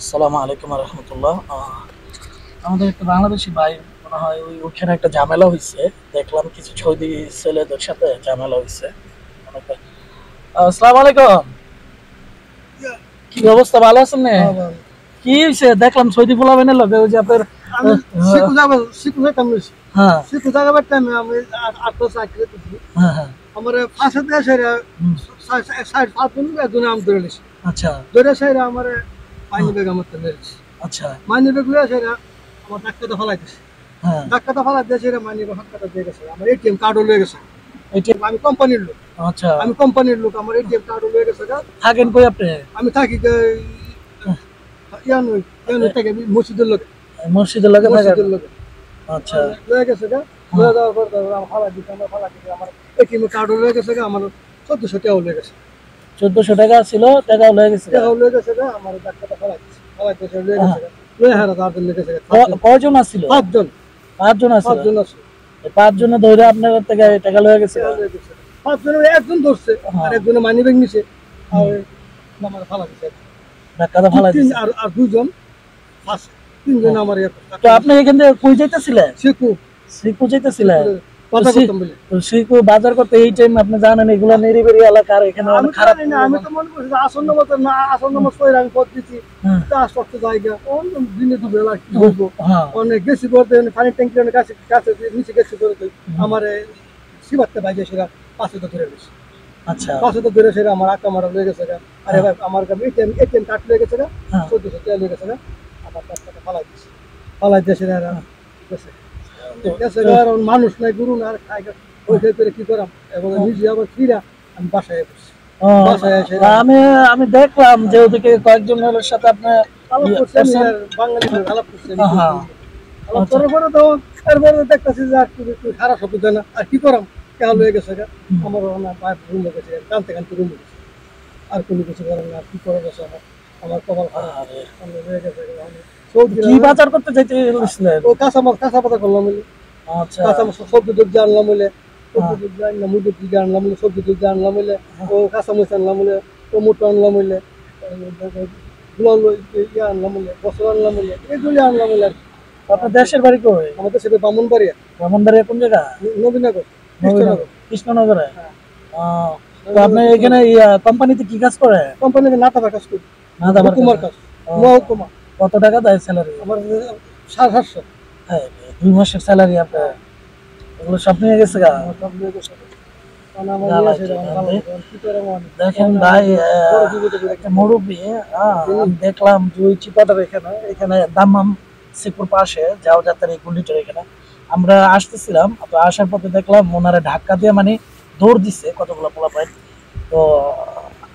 আসসালামু আলাইকুম রহমতুল্লাহ। আমাদের একটা বাংলাদেশি ভাই মনে হয় ওইখানে একটা ঝামেলা হয়েছে। দেখলাম কিছু সৌদি ছেলেদের সাথে ঝামেলা হয়েছে অনেকটা। আসসালামু আলাইকুম, কি অবস্থা, ভালো আছেন না? কি হয়েছে দেখলাম সৌদি পোলাবেনের লগে ওই যে আপনার আমি শিখু যাবো শিখু যাইতাম বেশি হ্যাঁ শিখু যাবার টাইমে আমি 8 বছর চাকরি করতেছি। হ্যাঁ হ্যাঁ আমার ফাঁসে দিয়ে সেরা হুম, 6-7 জন একজনে আমি ধরে নিছি। আচ্ছা ধরে সেরা আমার মাইনি বেগ আমার তো মেরেছি। আচ্ছা মাইনি বেগ লইয়া সেরা আমার ডাক্তারটা ফেলাই দিছে। হ্যাঁ ডাক্তারটা ফেলাই দিয়ে সেরা মাইনি বেগ হাতটা দিয়ে গেছে। আমার এটিএম কার্ডও লয়ে গেছে। এটা আমি কোম্পানির লোক। আচ্ছা আমার এটিএম কার্ডও লয়ে গেছে। থাকেন কই আপনি? আমি থাকি ইয়ানুই থেকে মসজিদের লোক। মসজিদের লগে থাকেন? মসজিদের লোক আচ্ছা লয়ে গেছে লয়ে যাওয়ার পর আমার ফালাই দিছে। আমার এটিএম কার্ডও লয়ে গেছে। আমার 1400 টাকাও লয়ে গেছে। 1400 টাকা ছিল, টাকাও লয়ে গেছে। টাকাও লয়ে গেছে। আমার ডাক্তারটা ফেলাই দিছে। ফেলাই দিছে লয়ে গেছে। লয়ে হারা 4 জন লয়ে গেছে। কয়জন আছিল? 5 জন। 5 জন আছিল। 5 জন আছে। 5 জনে ধরে আপনার থেকে টাকা লয়ে গেছে। টাকা লয়ে গেছে। 5 জনের একজন ধরছে আর একজনে মানি ব্যাগ নিছে। আর আমার ফালাই দিছে। ধাক্কাটা ফালাই দিছে। আর 2 জন আছে। 3 জন আমার তো আপনি এখান থেকে কই যাইতেছিলেন? শিখু শ্রীপুর যাইতেছিলেন? কথা করতাম বলে। তো শ্রীপুর বাজার করতে এই টাইম আপনি জানেন এগুলা নিরিবিলি এলাকার এখানে আমি অনেক খারাপ। জানি না, আমি তো মনে করছি যে আসন্ন মতো না আসন্ন মতো কইরা আমি পথ দিছি। হ্যাঁ, আসতে জায়গা অন্য দিনে তো বেলা কি হইব। হ্যাঁ, অনেক গেছি করতে পানি ট্যাঙ্কির কাছে কাছে নিচে গেছি করতে আমার শিবাতে বাইজে সেরা পাশে তো ধরে গেছে। আচ্ছা পাশে তো ধরে সেরা আমার আক্কা মারা লয়ে গেছে। আরে ভাই আমার এটিএম কার্ড লয়ে গেছে। হ্যাঁ, 1400 টাকা লয়ে গেছে। আমার টাকাটা ফালাই দিছে। ফালাই দিয়ে সেরা গেছে। গেছে আর মানুষ নাই গুরু না আর খাই ওই করে কি করাম এবং নিজে আবার ফিরা আমি বাসায় বসছি। ও, বাসায় এসে আমি আমি দেখলাম যে ওদিকে কয়েকজনের সাথে আপনার আলাপ করছি। আমি আর বাঙালি লোক আলাপ করছি। হ্যাঁ, আলাপ করার পরে তো এরপরে দেখতেছি যে আর একটু খারাপ হতে দেয় না আর কি করাম কেন লয়ে গেছে আমার রুমে গেছে কানতে কানতে রুমে গেছে। আর কোনো কিছু করার না আর কি করে গেছে আমার আমার কপাল খারাপ আরে, আমি লয়ে গেছে। সবজি কি বাজার করতে যাইতেছিলেন? ও কাঁচা পাতা করলাম বলে আচ্ছা কাঁচা সবজি টবজি আনলাম বলে সবজি টবজি আনলাম মুরগি টুজি আনলাম বলে সবজি টবজি আনলাম বলে ও কাঁচা মরিচ আনলাম বলে টমেটো আনলাম বলে ইয়ে আনলাম বলে বছর আনলাম বলে এগুলি আনলাম বলে আর কি। আপনার দেশের বাড়ি কই? আমাদের সেটা ব্রাহ্মণবাড়িয়া ব্রাহ্মণবাড়িয়া কোন জায়গা? নবীনগর নবীনগর, কৃষ্ণনগর। কৃষ্ণনগরে। হ্যাঁ। তো আপনি এখানে কোম্পানিতে কি কাজ করে? কোম্পানিতে নাতা কাজ করি। না দাবার হুকুমার কাজ ও, মহকুমা। কত টাকা দেয় স্যালারি? আমার 750। হ্যাঁ, 2 মাসের স্যালারি আপনার এগুলো সব নিয়ে গেছে গা। আমার সব নিয়ে গেছে। কারণ আমার জ্বালা ইয়ে ছিল, আমার ভালো কি ছিল। কি করে আমার দেখেন ভাই, বড় বিপদে পড়ে একটা মুরব্বী, আমি দেখলাম যে ওই চিপাটার এখানে এখানে দাম্মাম শ্রীপুর পাশে যাও যাত্রার এই গুলিটার এখানে আমরা আসতেছিলাম। তো আসার পথে দেখলাম ওনারা ধাক্কা দিয়ে মানে দৌড় দিচ্ছে কতগুলো পোলাপাইন। তো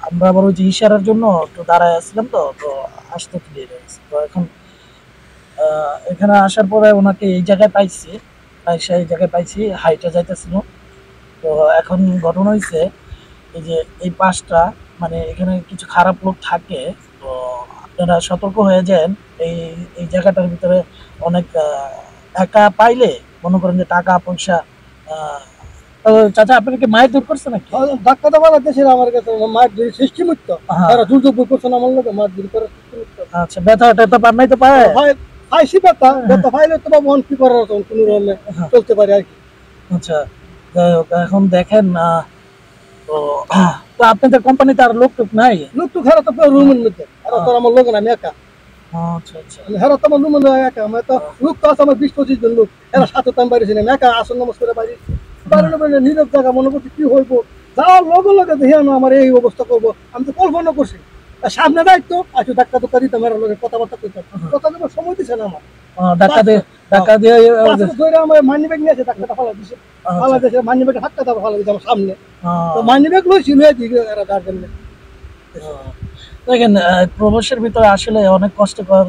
আমরা আবার ওই যে ইশারার জন্য একটু দাঁড়ায় আসছিলাম। তো তো আসতে ক্লিয়ার হয়েছে। তো এখন এখানে আসার পরে ওনাকে এই জায়গায় পাইছি, এই জায়গায় পাইছি হাইটে যাইতেছিল। তো এখন ঘটনা হয়েছে এই যে এই পাশটা মানে এখানে কিছু খারাপ লোক থাকে। তো আপনারা সতর্ক হয়ে যান। এই এই জায়গাটার ভিতরে অনেক টাকা পাইলে মনে করেন যে টাকা পয়সা তো চাচা আপনার কি মায়ের দূর করছে নাকি? ধাক্কা তো ভালো দেশের আমার কাছে মার ধরে সৃষ্টি মুক্ত হ্যাঁ। তারা দুর্যোগ করছে না আমার লোক মার ধরে করে সৃষ্টি মুক্ত আচ্ছা, ব্যথা ট্যাথা পান নাই তো পায়? পাইছি ব্যথা ব্যথা পাইলে তো বাবু কি করার তখন কোনো রকমে হ্যাঁ। চলতে পারে আর কি। আচ্ছা, যাই হোক এখন দেখেন তো তো আপনাদের কোম্পানিতে আর লোক টোক নাই? লোক তো খারাপ তো রুমের মধ্যে আর তো আমার লোক না আমি একা। আচ্ছা আচ্ছা আমি হেরা তো আমার রুমের একা আমি তো লোক তো আছে আমার 20-25 জন লোক এরা সাথে তো আমি বাইরেছি না আমি একা আসন নমস্কার করে বাইরে বাইরে নীরব জায়গা মনে করছি কি হইবো যাওয়ার লগে লগে দেখি আমি আমার এই অবস্থা করবো আমি তো কল্পনা করছি। আর সামনে দায়িত্ব আজকে ধাক্কা ধোক্কা দিতাম এর লগে কথাবার্তা করতাম কথা দেবার সময় দিচ্ছে না আমার। ধাক্কা দিয়ে ধরে আমার মানি ব্যাগ নিয়ে আছে ধাক্কাটা ফালা দিছে ফালা দিয়েছে মানি ব্যাগ ধাক্কাটা ফালা দিচ্ছে আমার সামনে তো মানি ব্যাগ লইছি লয়ে দিকে এরা তার জন্য। দেখেন প্রবাসের ভিতরে আসলে অনেক কষ্টকর